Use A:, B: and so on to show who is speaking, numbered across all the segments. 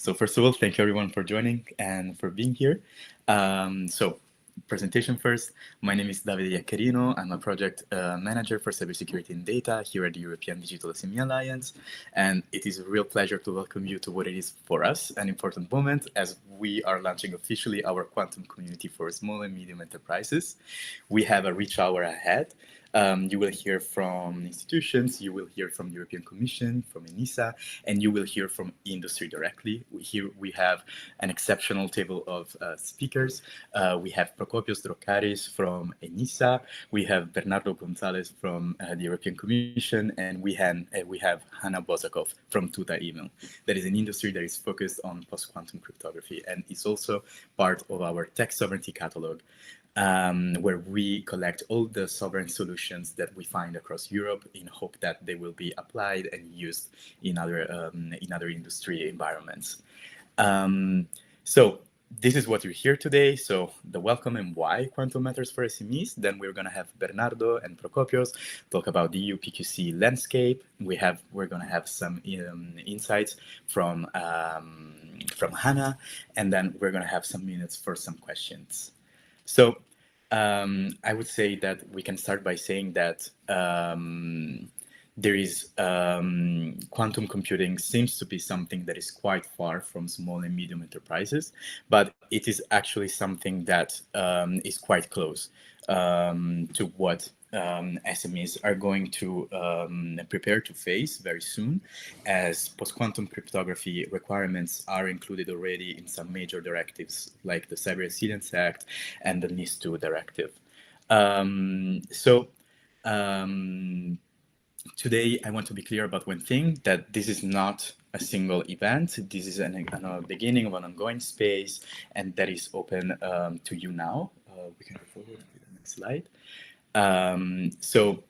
A: So first of all, thank you everyone for joining and for being here. Presentation first. My name is Davide Iaccarino. I'm a project manager for cybersecurity and data here at the European Digital SME Alliance. And it is a real pleasure to welcome you to what it is for us, an important moment as we are launching officially our quantum community for small and medium enterprises. We have a rich hour ahead. You will hear from institutions, you will hear from the European Commission, from ENISA, and you will hear from industry directly. We have an exceptional table of speakers. We have Prokopios Drokaris from ENISA, we have Bernardo Gonzalez from the European Commission, and we have Hanna Bozakov from Tuta Email. That is an industry that is focused on post-quantum cryptography and is also part of our tech sovereignty catalog. Where we collect all the sovereign solutions that we find across Europe in hope that they will be applied and used in other industry environments. So this is what you hear today. So the welcome and why quantum matters for SMEs. Then we're going to have Bernardo and Prokopios talk about the EU PQC landscape. We're going to have some insights from Hannah, and then we're going to have some minutes for some questions. So I would say that we can start by saying that there is quantum computing seems to be something that is quite far from small and medium enterprises, but it is actually something that is quite close to what SMEs are going to prepare to face very soon, as post-quantum cryptography requirements are included already in some major directives like the Cyber Resilience Act and the NIS2 directive. Today, I want to be clear about one thing, that this is not a single event. This is a beginning of an ongoing space, and that is open to you now. We can go forward to the next slide. So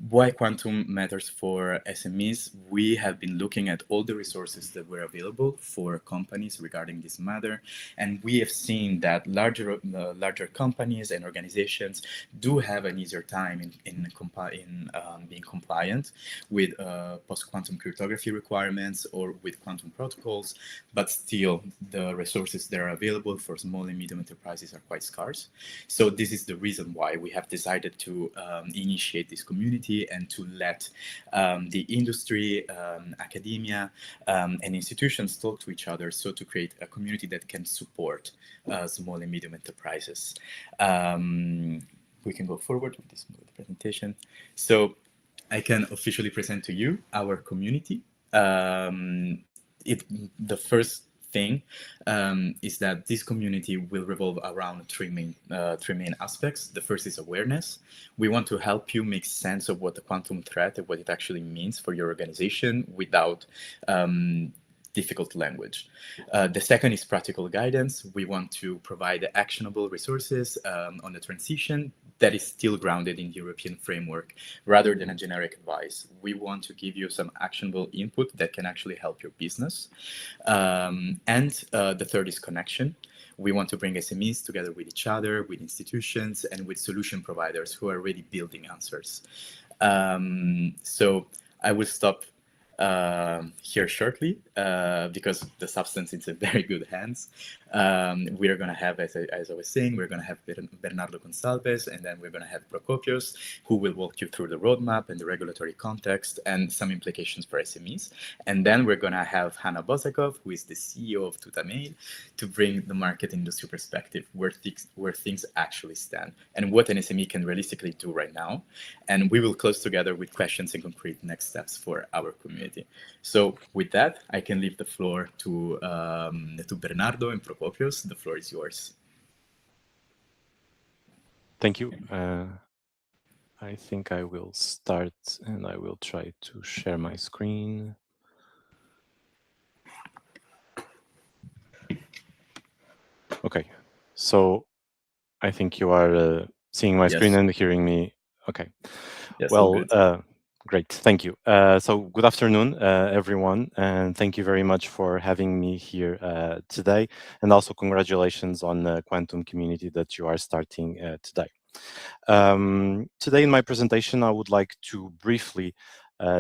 A: why quantum matters for SMEs? We have been looking at all the resources that were available for companies regarding this matter, and we have seen that larger companies and organizations do have an easier time in being compliant with post-quantum cryptography requirements or with quantum protocols, but still the resources that are available for small and medium enterprises are quite scarce. So this is the reason why we have decided to initiate this community and to let the industry, academia, and institutions talk to each other, so to create a community that can support small and medium enterprises. We can go forward with this presentation. So I can officially present to you our community. The first thing is that this community will revolve around three main aspects. The first is awareness. We want to help you make sense of what the quantum threat and what it actually means for your organization without difficult language. The second is practical guidance. We want to provide actionable resources on the transition that is still grounded in the European framework rather than a generic advice. We want to give you some actionable input that can actually help your business. And the third is connection. We want to bring SMEs together with each other, with institutions, and with solution providers who are already building answers. So I will stop here shortly because the substance is in very good hands. We are going to have, as I was saying, we're going to have Bernardo Gonçalves, and then we're going to have Prokopios, who will walk you through the roadmap and the regulatory context and some implications for SMEs. And then we're going to have Hanna Bozakov, who is the CEO of Tuta Email, to bring the market industry perspective, where things actually stand and what an SME can realistically do right now. And we will close together with questions and concrete next steps for our community. So with that, I can leave the floor to Bernardo and Prokopios. The floor is yours.
B: Thank you. I think I will start and I will try to share my screen. Okay, so I think you are seeing my screen and hearing me. Okay,
A: yes,
B: well, great, thank you. So good afternoon, everyone, and thank you very much for having me here today, and also congratulations on the quantum community that you are starting today. Today in my presentation, I would like to briefly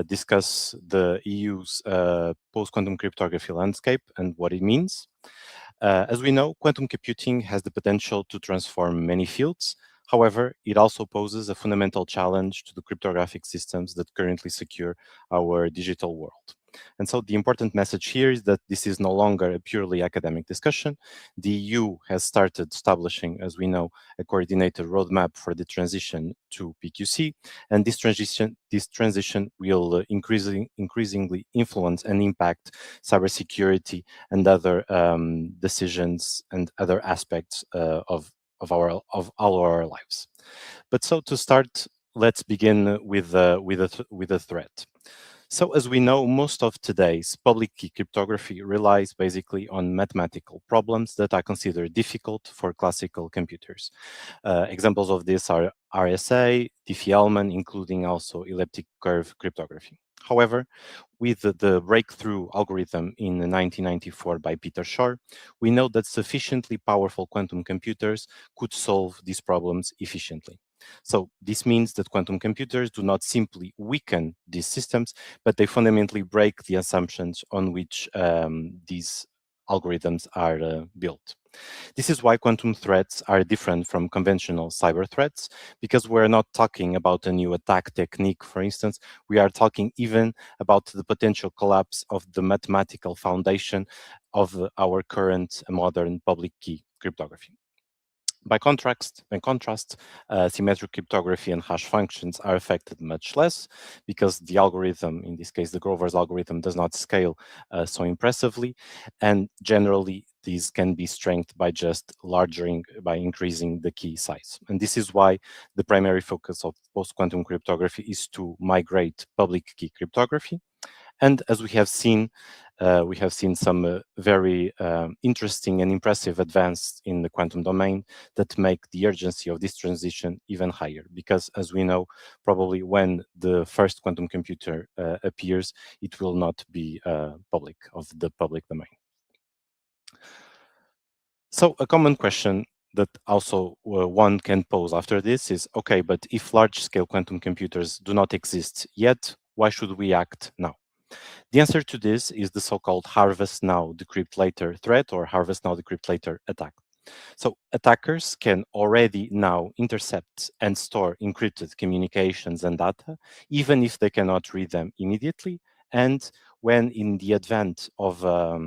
B: discuss the EU's post-quantum cryptography landscape and what it means. As we know, quantum computing has the potential to transform many fields. However, it also poses a fundamental challenge to the cryptographic systems that currently secure our digital world. And so the important message here is that this is no longer a purely academic discussion. The EU has started establishing, as we know, a coordinated roadmap for the transition to PQC, and this transition will increasingly influence and impact cybersecurity and other decisions and other aspects of our lives. But so to start, let's begin with a threat. So as we know, most of today's public key cryptography relies basically on mathematical problems that are considered difficult for classical computers. Examples of this are RSA, Diffie-Hellman, including also elliptic curve cryptography. However, with the breakthrough algorithm in 1994 by Peter Shor, we know that sufficiently powerful quantum computers could solve these problems efficiently. So this means that quantum computers do not simply weaken these systems, but they fundamentally break the assumptions on which these algorithms are built. This is why quantum threats are different from conventional cyber threats, because we're not talking about a new attack technique, for instance. We are talking even about the potential collapse of the mathematical foundation of our current modern public key cryptography. By contrast, symmetric cryptography and hash functions are affected much less because the algorithm, in this case, the Grover's algorithm, does not scale so impressively. And generally, these can be strengthened by just by increasing the key size. And this is why the primary focus of post-quantum cryptography is to migrate public key cryptography. And as we have seen some very interesting and impressive advances in the quantum domain that make the urgency of this transition even higher. Because as we know, probably when the first quantum computer appears, it will not be public of the public domain. So a common question that also one can pose after this is, okay, but if large-scale quantum computers do not exist yet, why should we act now? The answer to this is the so-called harvest now, decrypt later threat, or harvest now, decrypt later attack. So attackers can already now intercept and store encrypted communications and data, even if they cannot read them immediately. And when in the advent of a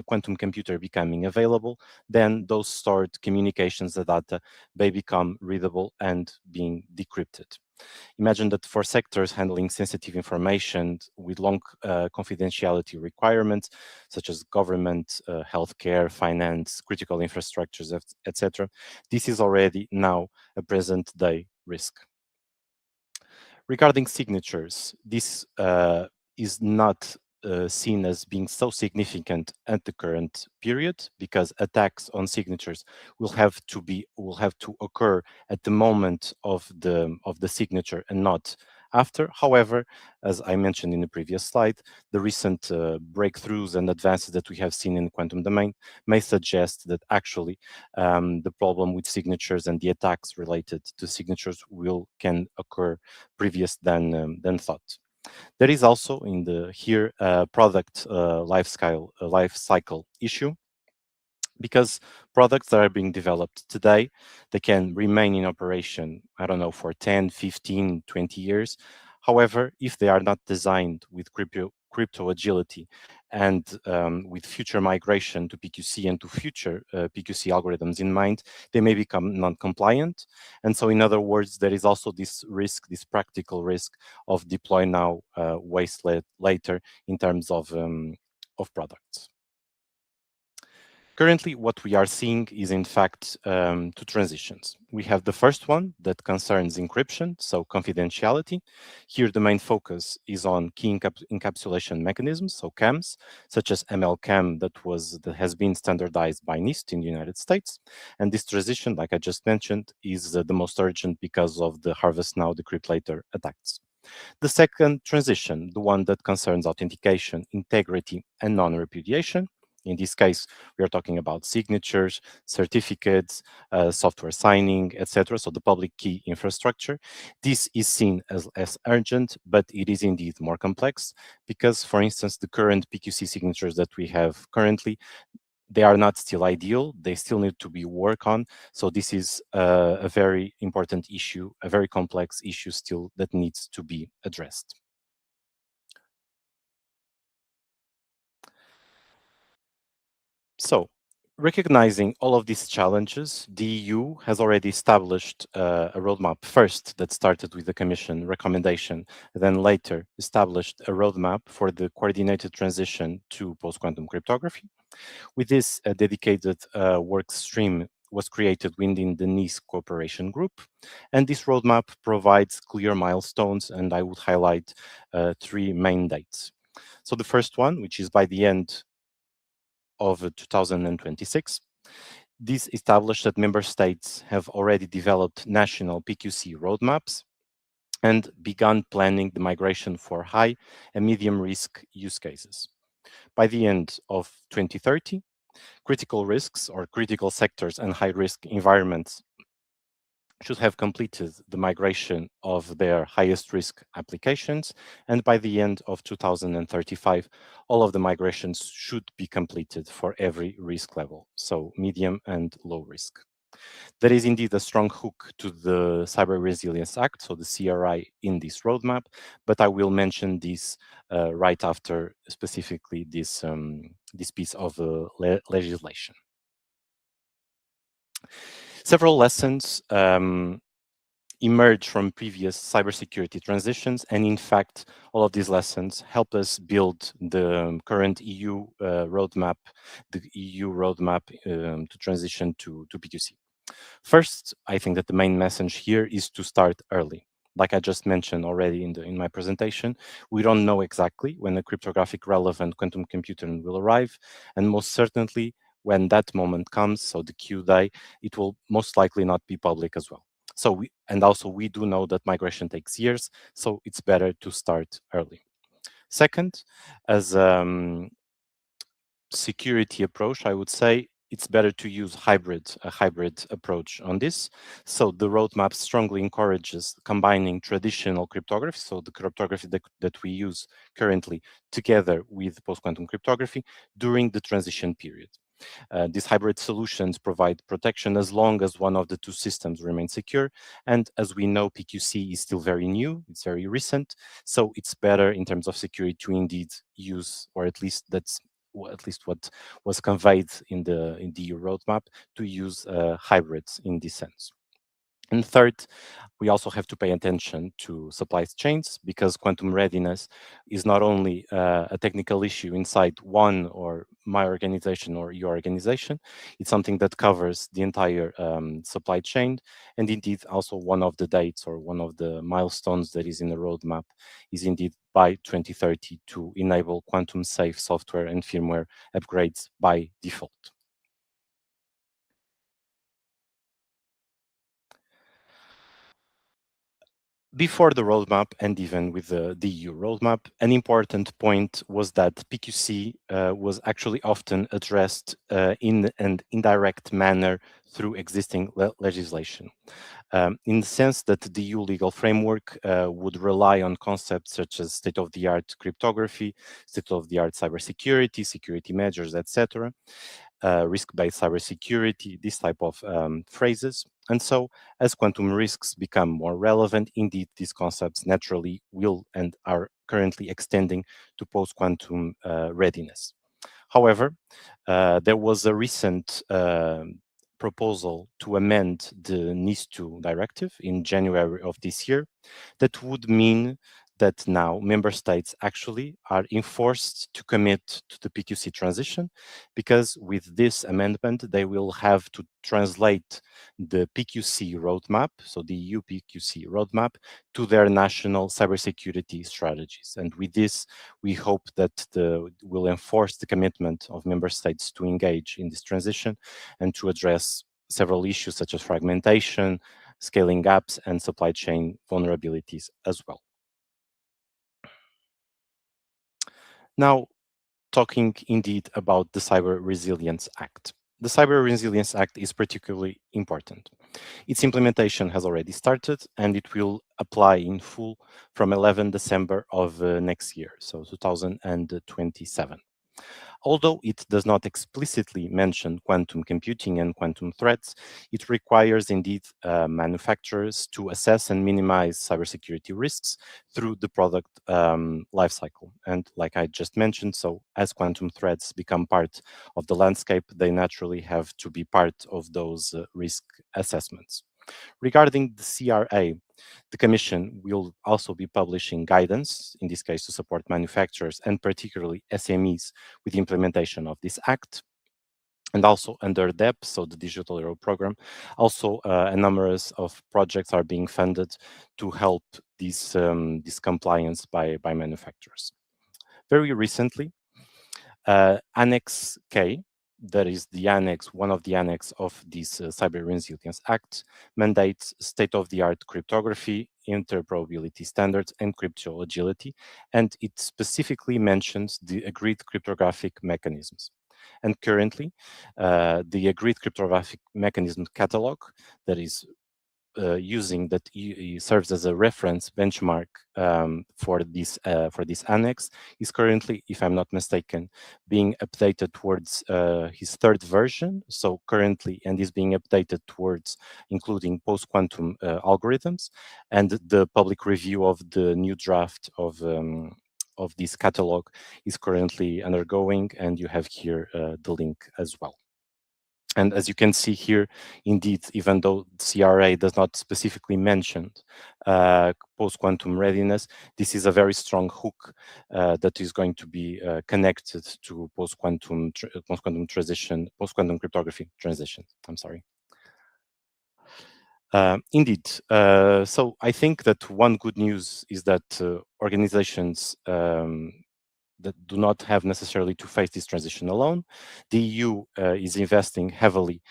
B: quantum computer becoming available, then those stored communications and data may become readable and being decrypted. Imagine that for sectors handling sensitive information with long confidentiality requirements, such as government, healthcare, finance, critical infrastructures, etc., this is already now a present day risk. Regarding signatures, this is not seen as being so significant at the current period because attacks on signatures will have to occur at the moment of the signature and not after. However, as I mentioned in the previous slide, the recent breakthroughs and advances that we have seen in the quantum domain may suggest that actually the problem with signatures and the attacks related to signatures can occur previous than thought. There is also in the here product life cycle issue, because products that are being developed today, they can remain in operation, I don't know, for 10, 15, 20 years. However, if they are not designed with crypto agility and with future migration to PQC and to future PQC algorithms in mind, they may become non-compliant. And so in other words, there is also this risk, this practical risk of deploy now, waste later in terms of products. Currently, what we are seeing is, in fact, two transitions. We have the first one that concerns encryption, so confidentiality. Here, the main focus is on key encapsulation mechanisms, so KEMs, such as ML-KEM that has been standardized by NIST in the United States. And this transition, like I just mentioned, is the most urgent because of the harvest now, decrypt later attacks. The second transition, the one that concerns authentication, integrity, and non-repudiation, In this case, we are talking about signatures, certificates, software signing, etc. So the public key infrastructure. This is seen as urgent, but it is indeed more complex because, for instance, the current PQC signatures that we have currently, they are not still ideal. They still need to be worked on. So this is a very important issue, a very complex issue still that needs to be addressed. So, recognizing all of these challenges, the EU has already established a roadmap first that started with the Commission recommendation, then later established a roadmap for the coordinated transition to post-quantum cryptography. With this, a dedicated work stream was created within the NIS cooperation group, and this roadmap provides clear milestones, and I would highlight three main dates. So the first one, which is by the end of 2026. This established that member states have already developed national PQC roadmaps and begun planning the migration for high and medium risk use cases. By the end of 2030, critical risks or critical sectors and high risk environments should have completed the migration of their highest risk applications. And by the end of 2035, all of the migrations should be completed for every risk level, so medium and low risk. There is indeed a strong hook to the Cyber Resilience Act, so the CRI, in this roadmap, but I will mention this right after specifically this piece of legislation. Several lessons emerge from previous cybersecurity transitions, and in fact, all of these lessons help us build the current EU roadmap, the EU roadmap to transition to PQC. First, I think that the main message here is to start early. Like I just mentioned already in my presentation, we don't know exactly when a cryptographic relevant quantum computer will arrive, and most certainly when that moment comes, so the Q day, it will most likely not be public as well. So we do know that migration takes years, so it's better to start early. Second, as security approach, I would say it's better to use a hybrid approach on this. So the roadmap strongly encourages combining traditional cryptography, so the cryptography that we use currently, together with post-quantum cryptography during the transition period. These hybrid solutions provide protection as long as one of the two systems remains secure. And as we know, PQC is still very new, it's very recent. So it's better in terms of security to indeed use, or at least that's at least what was conveyed in the EU roadmap, to use hybrids in this sense. And third, we also have to pay attention to supply chains, because quantum readiness is not only a technical issue inside one or my organization or your organization, it's something that covers the entire supply chain. And indeed, also one of the dates or one of the milestones that is in the roadmap is indeed by 2030 to enable quantum safe software and firmware upgrades by default. Before the roadmap and even with the EU roadmap, an important point was that PQC was actually often addressed in an indirect manner through existing legislation. In the sense that the EU legal framework would rely on concepts such as state-of-the-art cryptography, state-of-the-art cybersecurity, security measures, etc., risk-based cybersecurity, this type of phrases. And so, as quantum risks become more relevant, indeed, these concepts naturally will and are currently extending to post-quantum readiness. However, there was a recent proposal to amend the NIS2 directive in January of this year that would mean that now member states actually are enforced to commit to the PQC transition, because with this amendment, they will have to translate the PQC roadmap, so the EU PQC roadmap, to their national cybersecurity strategies. And with this, we hope that will enforce the commitment of member states to engage in this transition and to address several issues such as fragmentation, scaling gaps, and supply chain vulnerabilities as well. Now, talking indeed about the Cyber Resilience Act. The Cyber Resilience Act is particularly important. Its implementation has already started and it will apply in full from 11 December of next year, so 2027. Although it does not explicitly mention quantum computing and quantum threats, it requires indeed manufacturers to assess and minimize cybersecurity risks through the product lifecycle. And like I just mentioned, so as quantum threats become part of the landscape, they naturally have to be part of those risk assessments. Regarding the CRA, the Commission will also be publishing guidance, in this case to support manufacturers and particularly SMEs with the implementation of this act. And also under DEP, so the Digital Euro Program, also a number of projects are being funded to help this compliance by manufacturers. Very recently, Annex K, that is the annex, one of the annex of this Cyber Resilience Act, mandates state-of-the-art cryptography, interoperability standards, and crypto agility, and it specifically mentions the agreed cryptographic mechanisms. And currently, the agreed cryptographic mechanism catalog that is using that serves as a reference benchmark for this annex is currently, if I'm not mistaken, being updated towards his third version. So currently, and is being updated towards including post-quantum algorithms, and the public review of the new draft of this catalog is currently undergoing, and you have here the link as well. And as you can see here, indeed, even though CRA does not specifically mention post-quantum readiness, this is a very strong hook that is going to be connected to post-quantum post-quantum cryptography transition. I'm sorry. Indeed. So I think that one good news is that organizations that do not have necessarily to face this transition alone. The EU is investing heavily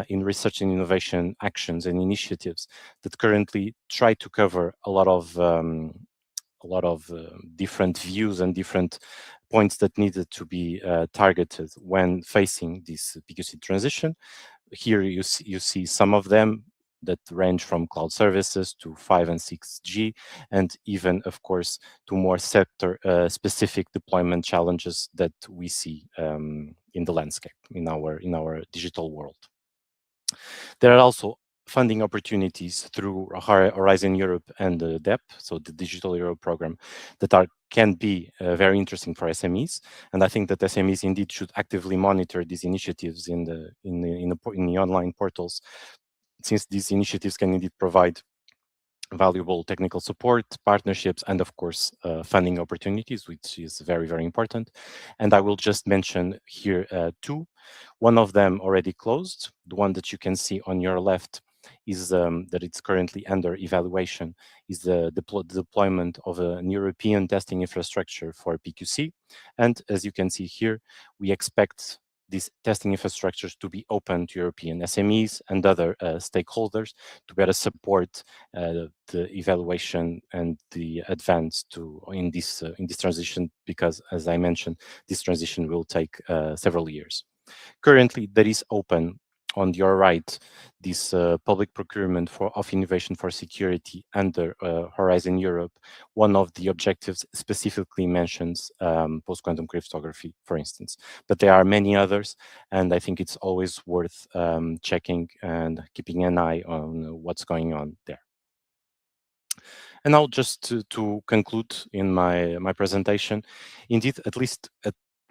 B: in research and innovation actions and initiatives that currently try to cover a lot of different views and different points that needed to be targeted when facing this PQC transition. Here you see some of them that range from cloud services to 5 and 6G, and even, of course, to more sector specific deployment challenges that we see in the landscape in our digital world. There are also funding opportunities through Horizon Europe and DEP, so the Digital Euro Program, that can be very interesting for SMEs. And I think that SMEs indeed should actively monitor these initiatives in the online portals, since these initiatives can indeed provide valuable technical support, partnerships, and of course, funding opportunities, which is very, very important. And I will just mention here two. One of them already closed. The one that you can see on your left is that it's currently under evaluation, is the deployment of an European testing infrastructure for PQC. And as you can see here, we expect these testing infrastructures to be open to European SMEs and other stakeholders to better support the evaluation and the advance in this transition, because as I mentioned, this transition will take several years. Currently, there is open on your right this public procurement of innovation for security under Horizon Europe. One of the objectives specifically mentions post-quantum cryptography, for instance, but there are many others, and I think it's always worth checking and keeping an eye on what's going on there. And now, just to conclude in my presentation, indeed, at least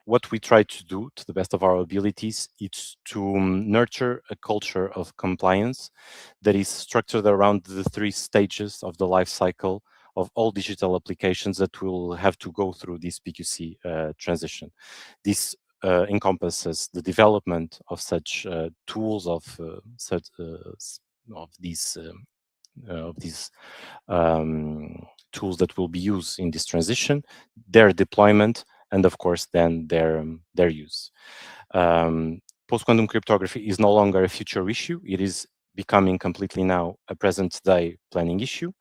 B: what we try to do to the best of our abilities is to nurture a culture of compliance that is structured around the three stages of the life cycle of all digital applications that will have to go through this PQC transition. This encompasses the development of such tools of these tools that will be used in this transition, their deployment, and of course then their use. Post-quantum cryptography is no longer a future issue. It is becoming completely now a present day planning issue.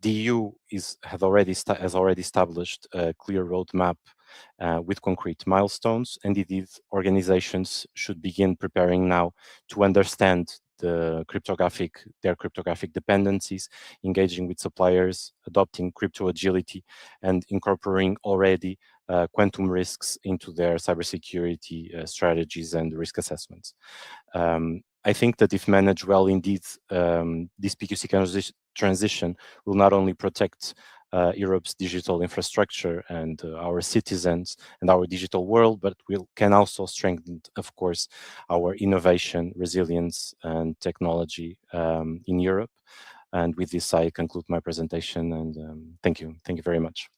B: The EU has already established a clear roadmap with concrete milestones. And indeed, organizations should begin preparing now to understand their cryptographic dependencies, engaging with suppliers, adopting crypto agility, and incorporating already quantum risks into their cybersecurity strategies and risk assessments. I think that if managed well, indeed, this PQC transition will not only protect Europe's digital infrastructure and our citizens and our digital world, but can also strengthen, of course, our innovation, resilience, and technology in Europe. And with this, I conclude my presentation, and thank you. Thank you very much.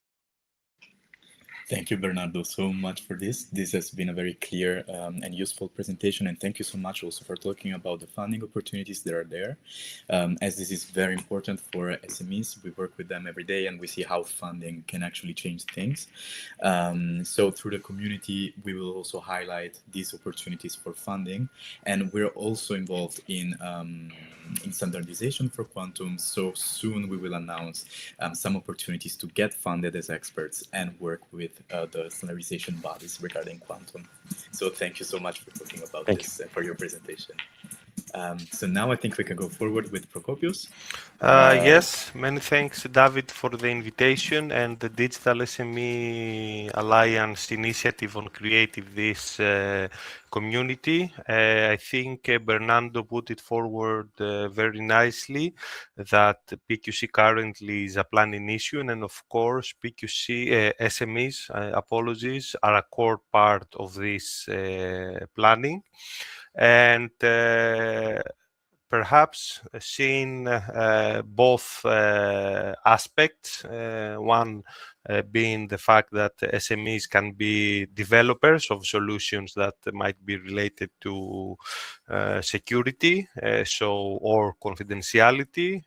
A: Thank you, Bernardo, so much for this. This has been a very clear and useful presentation, and thank you so much also for talking about the funding opportunities that are there. As this is very important for SMEs, we work with them every day, and we see how funding can actually change things. So through the community, we will also highlight these opportunities for funding, and we're also involved in standardization for quantum. So soon we will announce some opportunities to get funded as experts and work with the standardization bodies regarding quantum. So thank you so much for talking about this and for your presentation. So now I think we can go forward with Prokopios.
C: Yes, many thanks, David, for the invitation and the Digital SME Alliance initiative on creating this community. I think Bernardo put it forward very nicely that PQC currently is a planning issue, and of course PQC SMEs, apologies, are a core part of this planning. And perhaps seeing both aspects, one being the fact that SMEs can be developers of solutions that might be related to security, or confidentiality,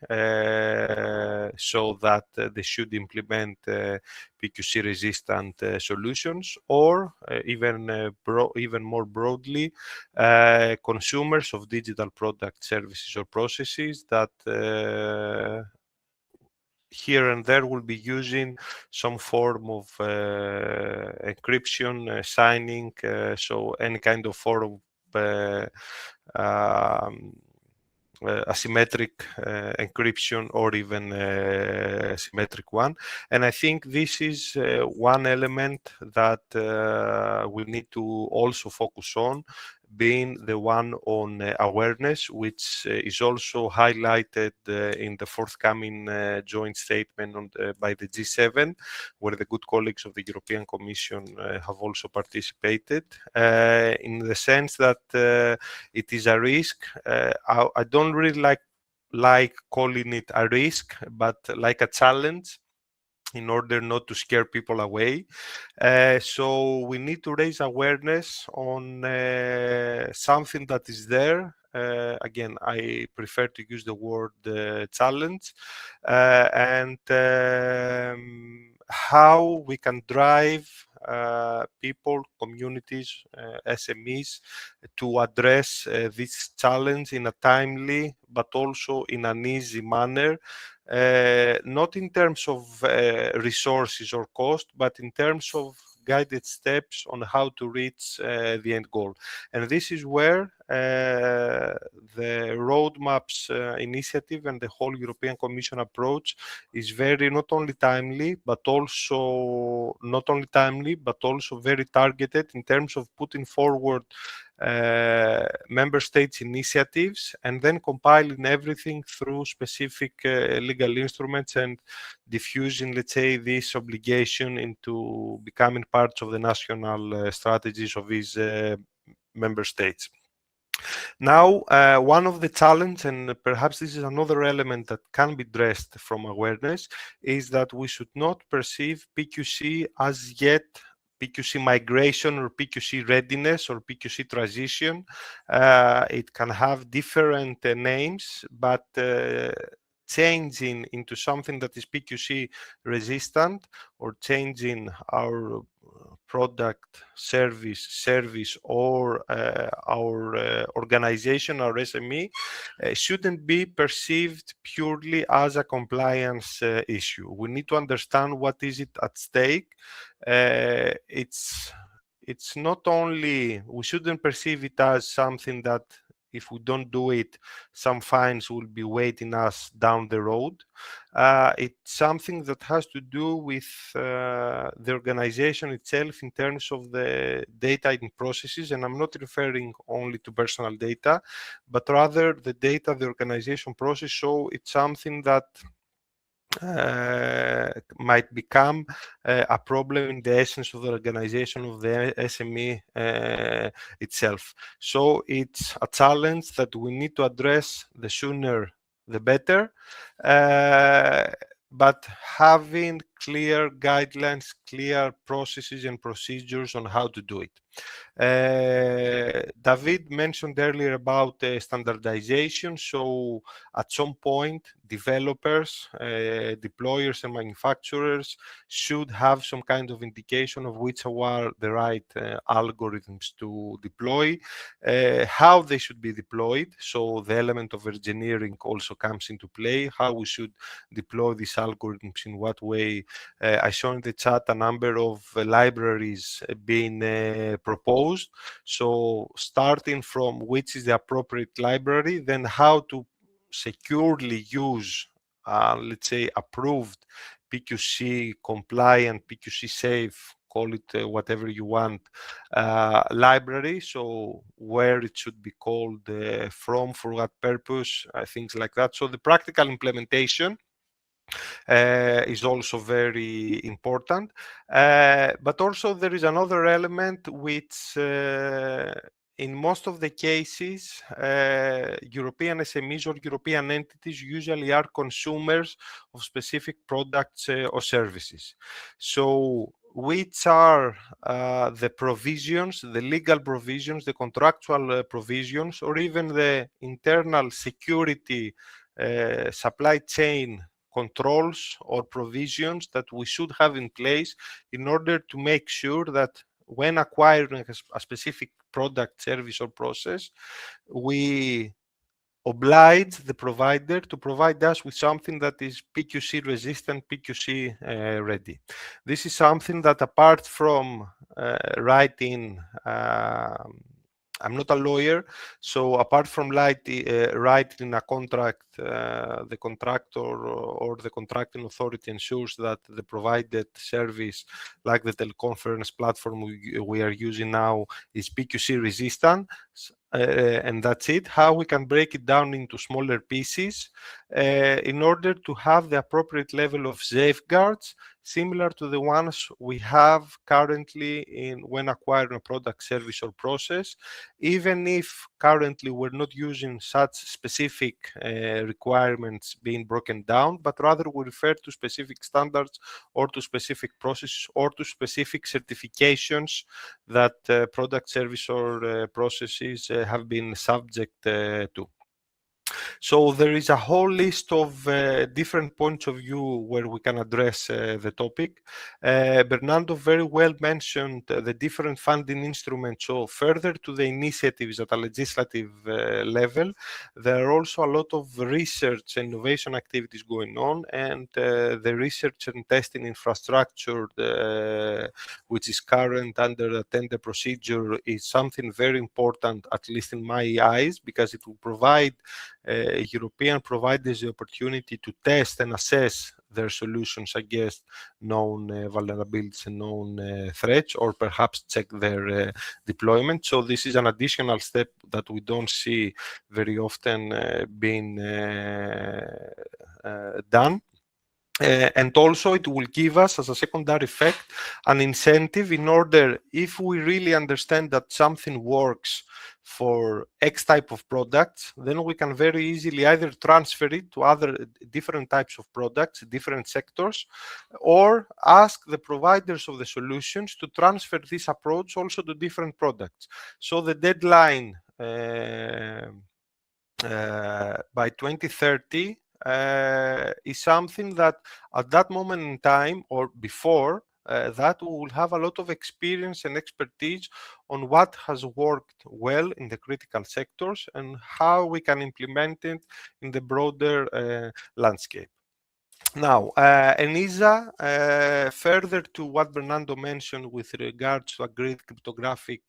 C: so that they should implement PQC resistant solutions, or even more broadly, consumers of digital product, services, or processes that here and there will be using some form of encryption, signing, so any kind of form of asymmetric encryption, or even symmetric one. And I think this is one element that we need to also focus on, being the one on awareness, which is also highlighted in the forthcoming joint statement by the G7, where the good colleagues of the European Commission have also participated, in the sense that it is a risk. I don't really like calling it a risk, but like a challenge, in order not to scare people away. So we need to raise awareness on something that is there. Again, I prefer to use the word challenge, and how we can drive people, communities, SMEs to address this challenge in a timely but also in an easy manner, not in terms of resources or cost, but in terms of guided steps on how to reach the end goal. And this is where the roadmaps initiative and the whole European Commission approach is very not only timely, but also very targeted in terms of putting forward member states initiatives and then compiling everything through specific legal instruments and diffusing, let's say, this obligation into becoming parts of the national strategies of these member states. Now, one of the challenges, and perhaps this is another element that can be addressed from awareness, is that we should not perceive PQC as yet PQC migration or PQC readiness or PQC transition. It can have different names, but changing into something that is PQC resistant, or changing our product, service, or our organization, our SME, shouldn't be perceived purely as a compliance issue. We need to understand what is it at stake. It's not only, we shouldn't perceive it as something that if we don't do it, some fines will be waiting us down the road. It's something that has to do with the organization itself in terms of the data in processes, and I'm not referring only to personal data, but rather the data the organization process. So it's something that might become a problem in the essence of the organization of the SME itself. So it's a challenge that we need to address, the sooner the better, but having clear guidelines, clear processes and procedures on how to do it. David mentioned earlier about standardization. So at some point, developers, deployers and manufacturers should have some kind of indication of which are the right algorithms to deploy, how they should be deployed. So the element of engineering also comes into play, how we should deploy these algorithms, in what way. I saw in the chat a number of libraries being proposed. So starting from which is the appropriate library, then how to securely use, let's say, approved PQC compliant, PQC safe, call it whatever you want, library. So where it should be called, from, for what purpose, things like that. So the practical implementation is also very important. But also there is another element which in most of the cases, European SMEs or European entities usually are consumers of specific products or services. So which are the provisions, the legal provisions, the contractual provisions, or even the internal security supply chain controls or provisions that we should have in place in order to make sure that when acquiring a specific product, service, or process, we oblige the provider to provide us with something that is PQC resistant, PQC ready. This is something that, apart from writing, I'm not a lawyer, so apart from writing a contract, the contractor or the contracting authority ensures that the provided service, like the teleconference platform we are using now, is PQC resistant. And that's it. How we can break it down into smaller pieces in order to have the appropriate level of safeguards, similar to the ones we have currently when acquiring a product, service, or process, even if currently we're not using such specific requirements being broken down, but rather we refer to specific standards or to specific processes or to specific certifications that product, service, or processes have been subject to. So there is a whole list of different points of view where we can address the topic. Bernardo very well mentioned the different funding instruments. So further to the initiatives at a legislative level, there are also a lot of research and innovation activities going on, and the research and testing infrastructure, which is current under the tender procedure, is something very important, at least in my eyes, because it will provide European providers the opportunity to test and assess their solutions against known vulnerabilities and known threats, or perhaps check their deployment. So this is an additional step that we don't see very often being done. And also it will give us, as a secondary effect, an incentive in order, if we really understand that something works for X type of products, then we can very easily either transfer it to other different types of products, different sectors, or ask the providers of the solutions to transfer this approach also to different products. So the deadline by 2030 is something that at that moment in time or before, that we will have a lot of experience and expertise on what has worked well in the critical sectors and how we can implement it in the broader landscape. Now, ENISA, further to what Bernardo mentioned with regards to agreed cryptographic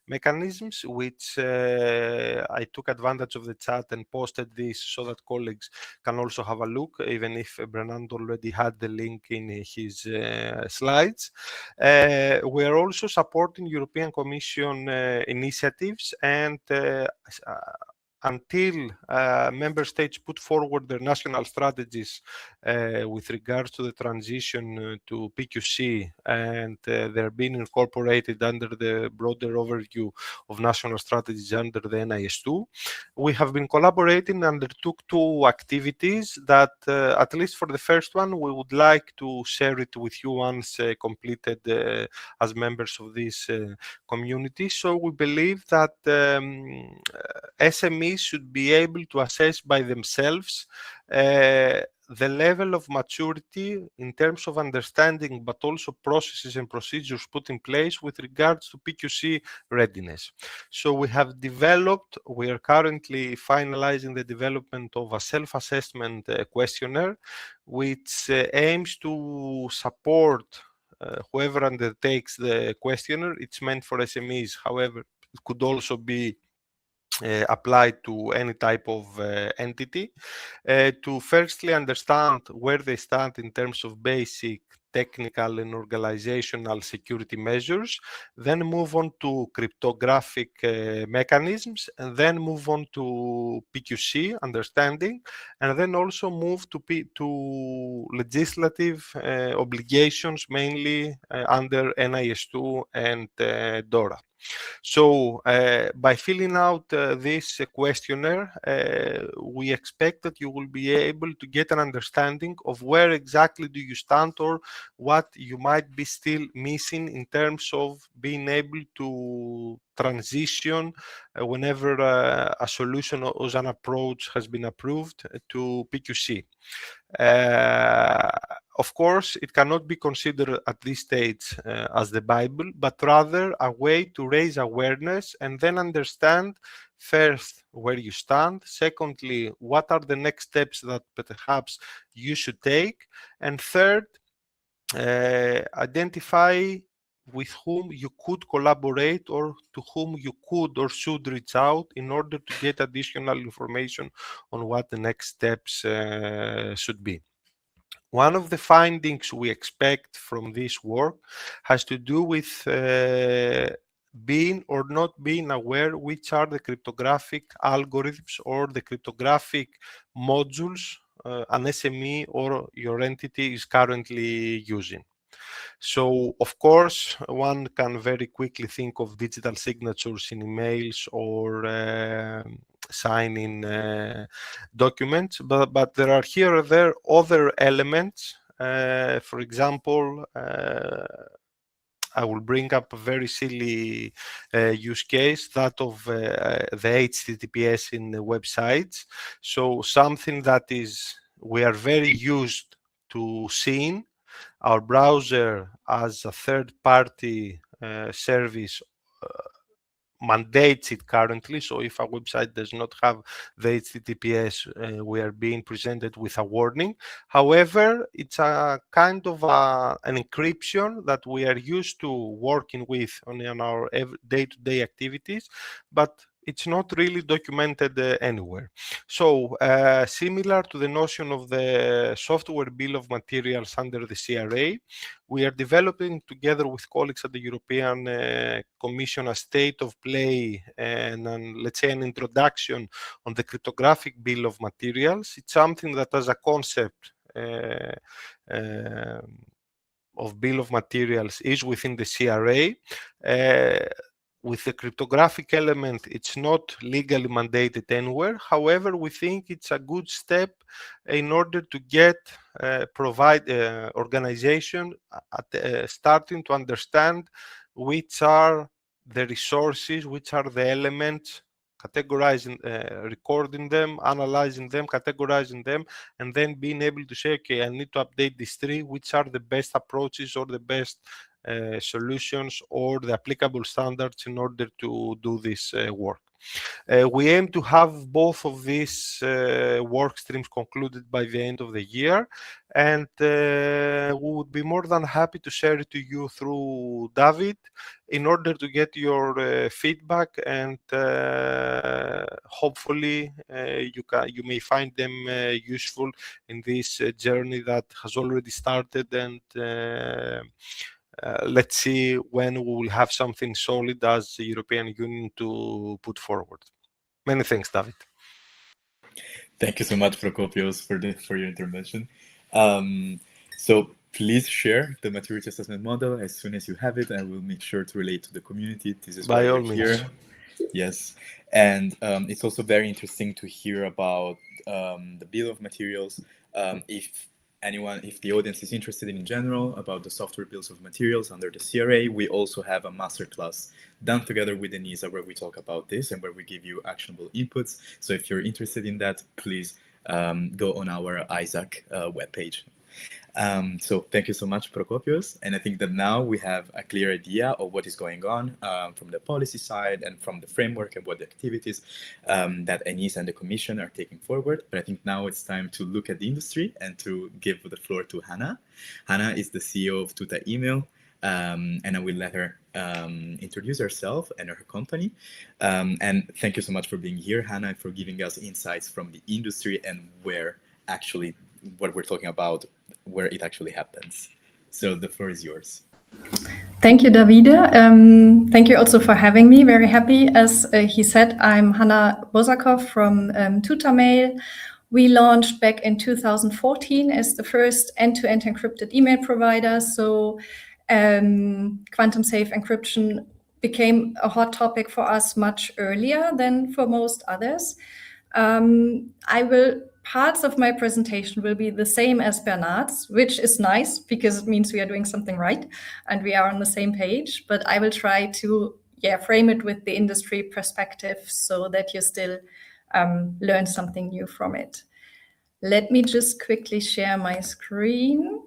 C: mechanisms, which I took advantage of the chat and posted this so that colleagues can also have a look, even if Bernardo already had the link in his slides. We are also supporting European Commission initiatives, and until member states put forward their national strategies with regards to the transition to PQC, and they're being incorporated under the broader overview of national strategies under the NIS2, we have been collaborating and undertook two activities that, at least for the first one, we would like to share it with you once completed as members of this community. So we believe that SMEs should be able to assess by themselves the level of maturity in terms of understanding, but also processes and procedures put in place with regards to PQC readiness. So we are currently finalizing the development of a self-assessment questionnaire, which aims to support whoever undertakes the questionnaire. It's meant for SMEs, however, it could also be applied to any type of entity, to firstly understand where they stand in terms of basic technical and organizational security measures, then move on to cryptographic mechanisms, and then move on to PQC understanding, and then also move to legislative obligations, mainly under NIS2 and DORA. So by filling out this questionnaire, we expect that you will be able to get an understanding of where exactly do you stand or what you might be still missing in terms of being able to transition whenever a solution or an approach has been approved to PQC. Of course, it cannot be considered at this stage as the Bible, but rather a way to raise awareness and then understand first where you stand, secondly, what are the next steps that perhaps you should take, and third, identify with whom you could collaborate or to whom you could or should reach out in order to get additional information on what the next steps should be. One of the findings we expect from this work has to do with being or not being aware which are the cryptographic algorithms or the cryptographic modules an SME or your entity is currently using. So, of course, one can very quickly think of digital signatures in emails or signing documents, but there are here or there other elements. For example, I will bring up a very silly use case, that of the HTTPS in the websites. So something that we are very used to seeing. Our browser as a third-party service mandates it currently. So if a website does not have the HTTPS, we are being presented with a warning. However, it's a kind of an encryption that we are used to working with on our day-to-day activities, but it's not really documented anywhere. So similar to the notion of the software bill of materials under the CRA, we are developing together with colleagues at the European Commission a state of play and let's say an introduction on the cryptographic bill of materials. It's something that as a concept of bill of materials is within the CRA. With the cryptographic element, it's not legally mandated anywhere. However, we think it's a good step in order to get provide organization starting to understand which are the resources, which are the elements categorizing, recording them, analyzing them, categorizing them, and then being able to say, okay, I need to update these three, which are the best approaches or the best solutions or the applicable standards in order to do this work. We aim to have both of these work streams concluded by the end of the year, and we would be more than happy to share it to you through David in order to get your feedback, and hopefully you may find them useful in this journey that has already started, and let's see when we will have something solid as the European Union to put forward. Many thanks, David.
A: Thank you so much, Prokopios, for your intervention. So please share the maturity assessment model as soon as you have it. I will make sure to relate to the community. This is
C: by
A: why
C: all
A: we're
C: means.
A: here. Yes, and it's also very interesting to hear about the bill of materials. If the audience is interested in general about the software bills of materials under the CRA, we also have a masterclass done together with Denisa where we talk about this and where we give you actionable inputs. So if you're interested in that, please go on our Isaac webpage. So thank you so much, Prokopios. And I think that now we have a clear idea of what is going on from the policy side and from the framework and what the activities that ENISA and the Commission are taking forward. But I think now it's time to look at the industry and to give the floor to Hannah. Hannah is the CEO of Tuta Email. And I will let her introduce herself and her company. And thank you so much for being here, Hannah, and for giving us insights from the industry and where actually what we're talking about, where it actually happens. So the floor is yours.
D: Thank you, Davide. Thank you also for having me. Very happy. As he said, I'm Hannah Bosakov from Tuta Mail. We launched back in 2014 as the first end-to-end encrypted email provider. So quantum safe encryption became a hot topic for us much earlier than for most others. Parts of my presentation will be the same as Bernard's, which is nice because it means we are doing something right and we are on the same page. But I will try to frame it with the industry perspective so that you still learn something new from it. Let me just quickly share my screen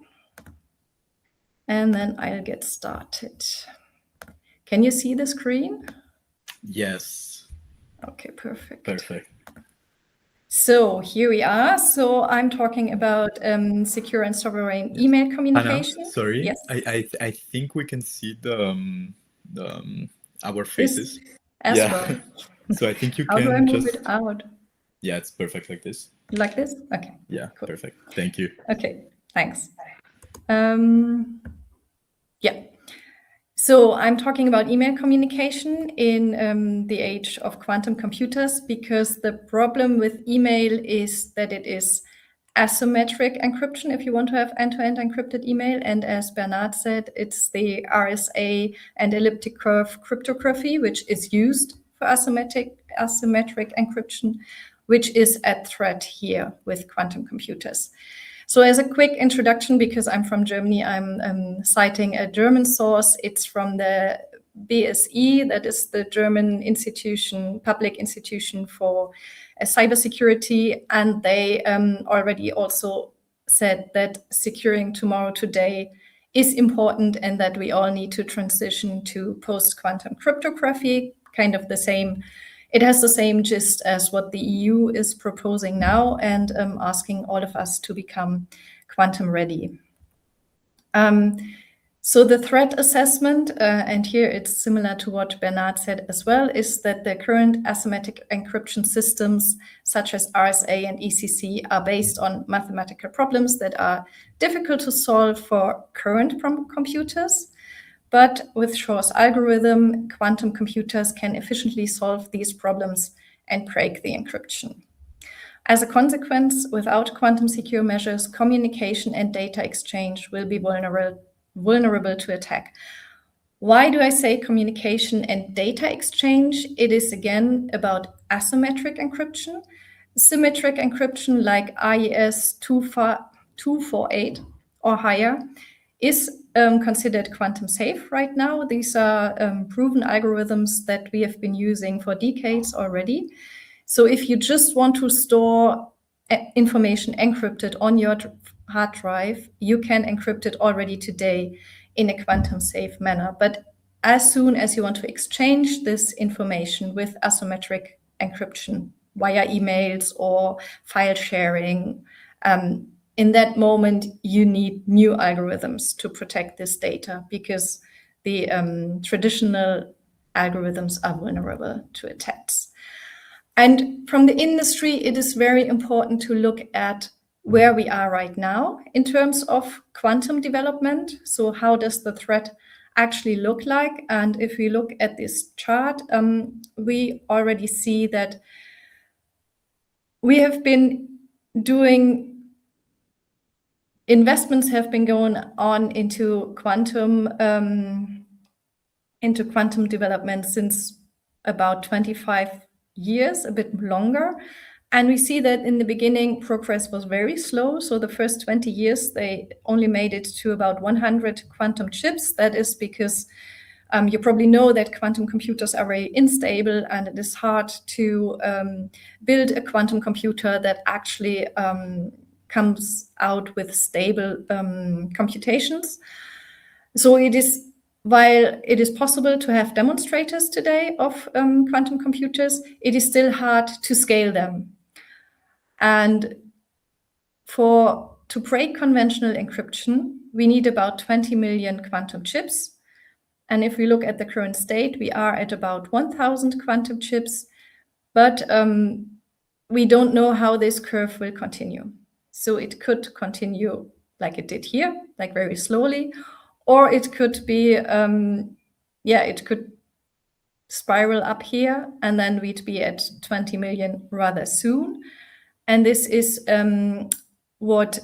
D: and then I'll get started. Can you see the screen?
A: Yes.
D: Okay, perfect.
A: Perfect.
D: So here we are. So I'm talking about secure and sovereign email communication.
A: Hannah, sorry.
D: Yes.
A: I think we can see our faces
D: as well.
A: So I think you
D: How
A: can
D: do I move
A: just
D: it out?
A: Yeah, it's perfect like this.
D: Like this? Okay.
A: Yeah,
D: cool.
A: Perfect. Thank you.
D: Okay, thanks. So I'm talking about email communication in the age of quantum computers because the problem with email is that it is asymmetric encryption if you want to have end-to-end encrypted email. And as Bernard said, it's the RSA and elliptic curve cryptography, which is used for asymmetric encryption, which is at threat here with quantum computers. So as a quick introduction, because I'm from Germany, I'm citing a German source. It's from the BSI, that is the German institution, public institution for cybersecurity. And they already also said that securing tomorrow today is important and that we all need to transition to post-quantum cryptography, kind of the same. It has the same gist as what the EU is proposing now and asking all of us to become quantum ready. So the threat assessment, and here it's similar to what Bernard said as well, is that the current asymmetric encryption systems such as RSA and ECC are based on mathematical problems that are difficult to solve for current computers. But with Shor's algorithm, quantum computers can efficiently solve these problems and break the encryption. As a consequence, without quantum secure measures, communication and data exchange will be vulnerable to attack. Why do I say communication and data exchange? It is again about asymmetric encryption. Symmetric encryption like IES 248 or higher is considered quantum safe right now. These are proven algorithms that we have been using for decades already. So if you just want to store information encrypted on your hard drive, you can encrypt it already today in a quantum safe manner. But as soon as you want to exchange this information with asymmetric encryption via emails or file sharing, in that moment, you need new algorithms to protect this data because the traditional algorithms are vulnerable to attacks. And from the industry, it is very important to look at where we are right now in terms of quantum development. So how does the threat actually look like? And if we look at this chart, we already see that we have been doing investments have been going on into quantum development since about 25 years, a bit longer. And we see that in the beginning, progress was very slow. So the first 20 years, they only made it to about 100 quantum chips. That is because you probably know that quantum computers are very unstable, and it is hard to build a quantum computer that actually comes out with stable computations. So it is, while it is possible to have demonstrators today of quantum computers, it is still hard to scale them. And to break conventional encryption, we need about 20 million quantum chips. And if we look at the current state, we are at about 1,000 quantum chips, but we don't know how this curve will continue. So it could continue like it did here, like very slowly, or it could be, it could spiral up here, and then we'd be at 20 million rather soon. And this is what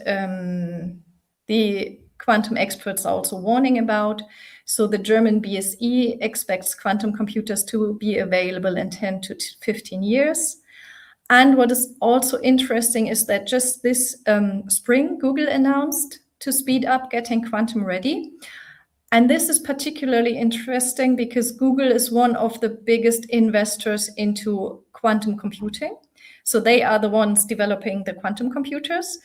D: the quantum experts are also warning about. So the German BSE expects quantum computers to be available in 10 to 15 years. And what is also interesting is that just this spring, Google announced to speed up getting quantum ready. And this is particularly interesting because Google is one of the biggest investors into quantum computing. So they are the ones developing the quantum computers.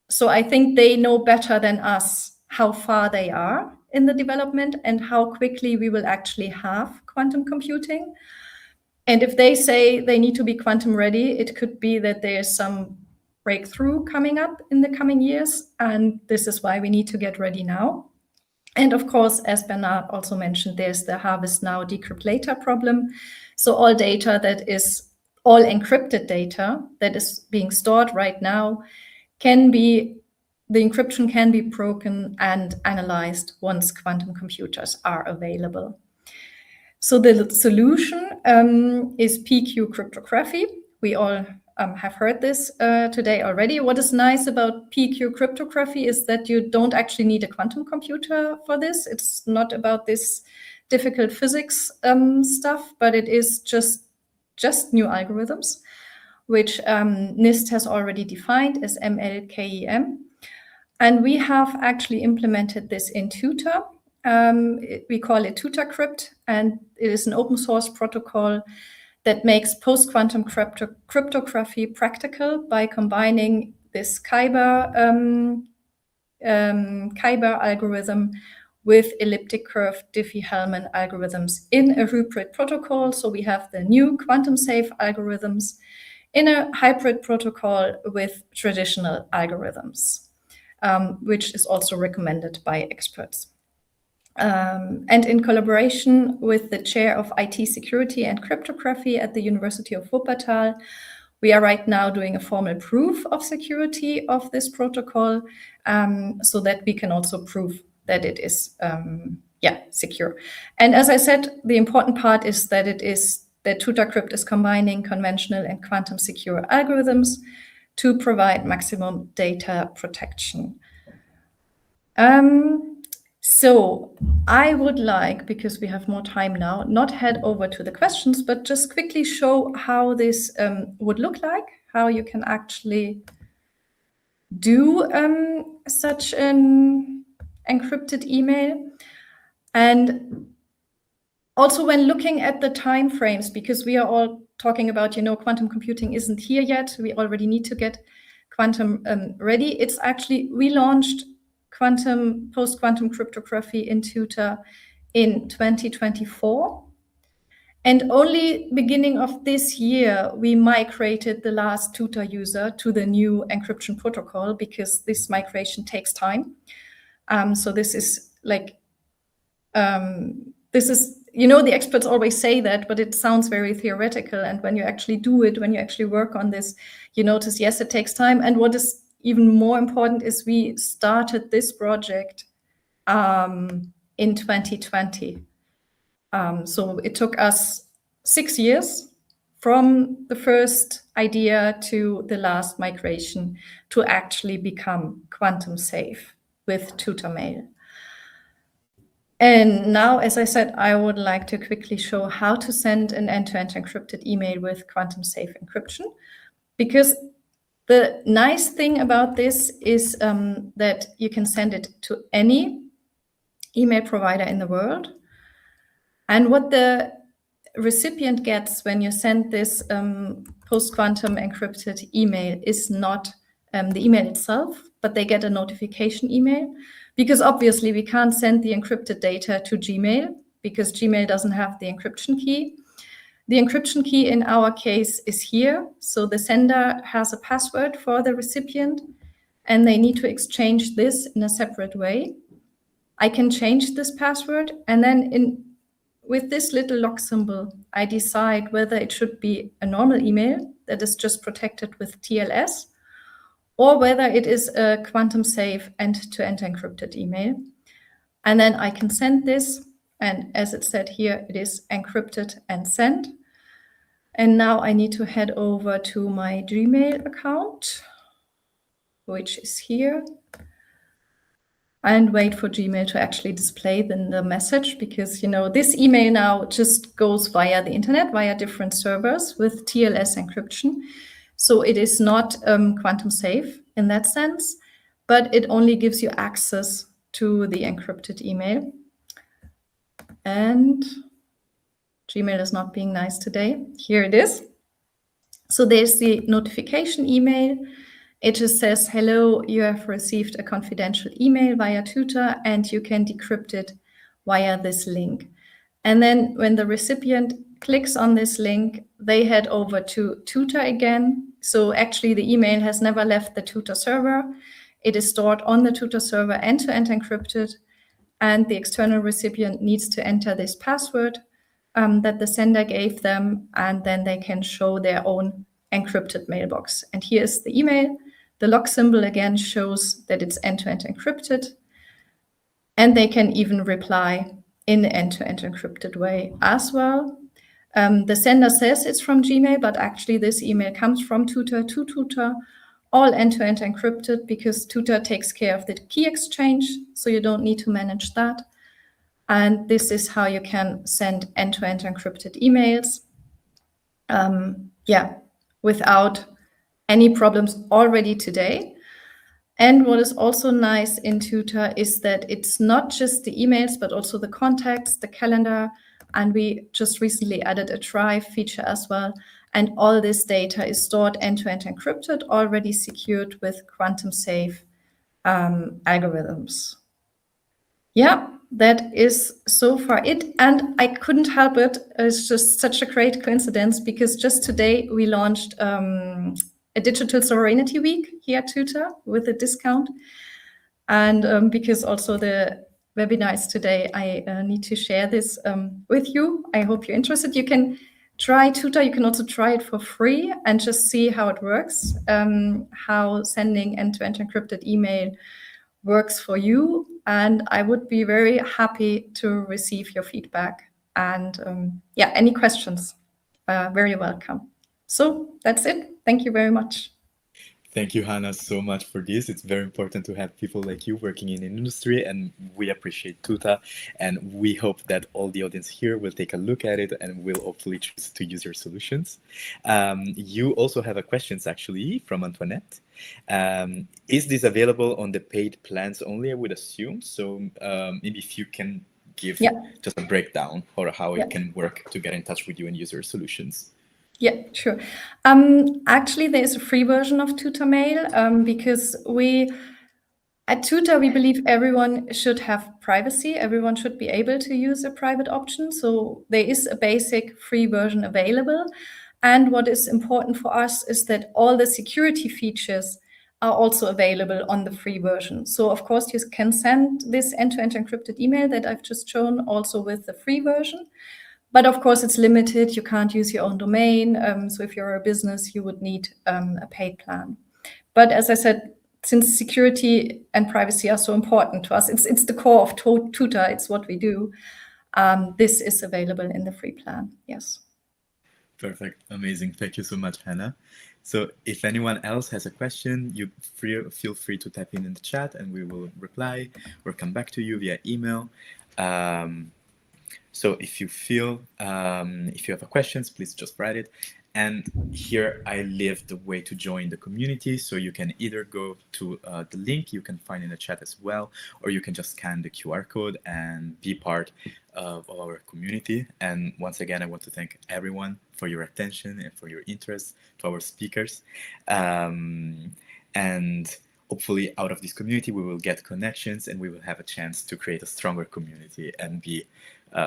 D: So I think they know better than us how far they are in the development and how quickly we will actually have quantum computing. And if they say they need to be quantum ready, it could be that there's some breakthrough coming up in the coming years. And this is why we need to get ready now. And of course, as Bernard also mentioned, there's the harvest now, decrypt later problem. So all data that is all encrypted data that is being stored right now the encryption can be broken and analyzed once quantum computers are available. So the solution is PQ cryptography. We all have heard this today already. What is nice about PQ cryptography is that you don't actually need a quantum computer for this. It's not about this difficult physics stuff, but it is just new algorithms, which NIST has already defined as MLKEM. And we have actually implemented this in Tutor. We call it TutorCrypt, and it is an open source protocol that makes post-quantum cryptography practical by combining this Kyber algorithm with elliptic curve Diffie-Hellman algorithms in a hybrid protocol. So we have the new quantum safe algorithms in a hybrid protocol with traditional algorithms, which is also recommended by experts. And in collaboration with the chair of IT security and cryptography at the University of Wuppertal, we are right now doing a formal proof of security of this protocol, so that we can also prove that it is secure. And as I said, the important part is that TutorCrypt is combining conventional and quantum secure algorithms to provide maximum data protection. So I would like, because we have more time now, not head over to the questions, but just quickly show how this would look like, how you can actually do such an encrypted email. And also when looking at the time frames, because we are all talking about, quantum computing isn't here yet. We already need to get quantum ready. It's actually, we launched post-quantum cryptography in Tutor in 2024. And only beginning of this year, we migrated the last Tutor user to the new encryption protocol, because this migration takes time. So this is like, the experts always say that, but it sounds very theoretical. And when you actually do it, when you actually work on this, you notice, yes, it takes time. And what is even more important is we started this project in 2020. So it took us 6 years from the first idea to the last migration to actually become quantum safe with Tutor Mail. And now, as I said, I would like to quickly show how to send an end-to-end encrypted email with quantum safe encryption. Because the nice thing about this is that you can send it to any email provider in the world. And what the recipient gets when you send this post-quantum encrypted email is not the email itself, but they get a notification email. Because obviously we can't send the encrypted data to Gmail, because Gmail doesn't have the encryption key. The encryption key in our case is here. So the sender has a password for the recipient, and they need to exchange this in a separate way. I can change this password, and then with this little lock symbol, I decide whether it should be a normal email that is just protected with TLS, or whether it is a quantum safe end-to-end encrypted email. And then I can send this, and as it said here, it is encrypted and sent. And now I need to head over to my Gmail account, which is here, and wait for Gmail to actually display the message, because this email now just goes via the internet, via different servers with TLS encryption. So it is not quantum safe in that sense, but it only gives you access to the encrypted email. And Gmail is not being nice today. Here it is. So there's the notification email. It just says, hello, you have received a confidential email via Tutor, and you can decrypt it via this link. And then when the recipient clicks on this link, they head over to Tutor again. So actually the email has never left the Tutor server. It is stored on the Tutor server end-to-end encrypted, and the external recipient needs to enter this password that the sender gave them, and then they can show their own encrypted mailbox. And here's the email. The lock symbol again shows that it's end-to-end encrypted, and they can even reply in the end-to-end encrypted way as well. The sender says it's from Gmail, but actually this email comes from Tutor to Tutor, all end-to-end encrypted, because Tutor takes care of the key exchange, so you don't need to manage that. And this is how you can send end-to-end encrypted emails, without any problems already today. And what is also nice in Tutor is that it's not just the emails, but also the contacts, the calendar, and we just recently added a Drive feature as well. And all this data is stored end-to-end encrypted, already secured with quantum safe algorithms. Yeah, that is so far it. And I couldn't help it. It's just such a great coincidence, because just today we launched a Digital Sovereignty Week here at Tutor with a discount. And because also the webinar is today, I need to share this with you. I hope you're interested. You can try Tutor. You can also try it for free and just see how it works, how sending end-to-end encrypted email works for you. And I would be very happy to receive your feedback. And any questions, very welcome. So that's it. Thank you very much.
A: Thank you, Hannah, so much for this. It's very important to have people like you working in industry, and we appreciate Tuta, and we hope that all the audience here will take a look at it and will hopefully choose to use your solutions. You also have a questions actually from Antoinette. Is this available on the paid plans only, I would assume? So maybe if you can give just a breakdown or how it can work to get in touch with you and use your solutions.
D: Yeah, sure. Actually, there is a free version of Tutor Mail because at Tutor, we believe everyone should have privacy. Everyone should be able to use a private option. So there is a basic free version available. And what is important for us is that all the security features are also available on the free version. So of course, you can send this end-to-end encrypted email that I've just shown also with the free version. But of course, it's limited. You can't use your own domain. So if you're a business, you would need a paid plan. But as I said, since security and privacy are so important to us, it's the core of Tutor. It's what we do. This is available in the free plan. Yes.
A: Perfect. Amazing. Thank you so much, Hannah. So if anyone else has a question, you feel free to type in the chat and we will reply or come back to you via email. So if you feel, if you have a questions, please just write it. And here I leave the way to join the community. So you can either go to the link you can find in the chat as well, or you can just scan the QR code and be part of our community. And once again, I want to thank everyone for your attention and for your interest, to our speakers. And hopefully out of this community, we will get connections and we will have a chance to create a stronger community and be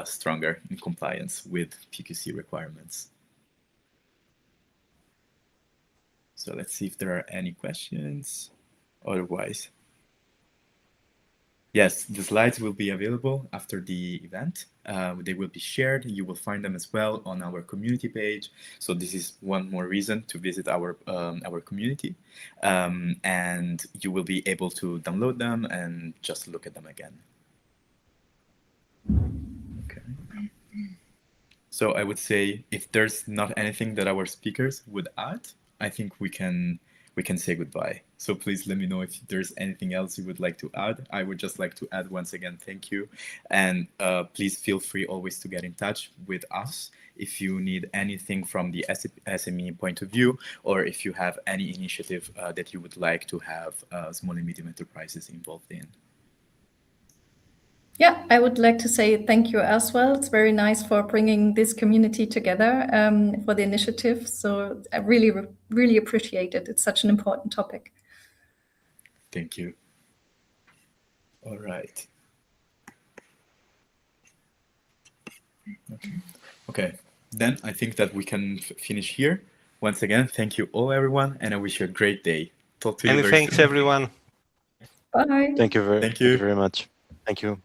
A: stronger in compliance with PQC requirements. So let's see if there are any questions. Otherwise, yes, the slides will be available after the event. They will be shared. You will find them as well on our community page. So this is one more reason to visit our community. And you will be able to download them and just look at them again. Okay. So I would say if there's not anything that our speakers would add, I think we can say goodbye. So please let me know if there's anything else you would like to add. I would just like to add once again, thank you. And please feel free always to get in touch with us if you need anything from the SME point of view, or if you have any initiative that you would like to have small and medium enterprises involved in.
D: Yeah, I would like to say thank you as well. It's very nice for bringing this community together for the initiative. So I really, really appreciate it. It's such an important topic.
A: Thank you. All right. Okay. Then I think that we can finish here. Once again, thank you all, everyone, and I wish you a great day. Talk to you very soon.
C: Thanks, everyone.
D: Bye.
B: Thank you very much. Thank you.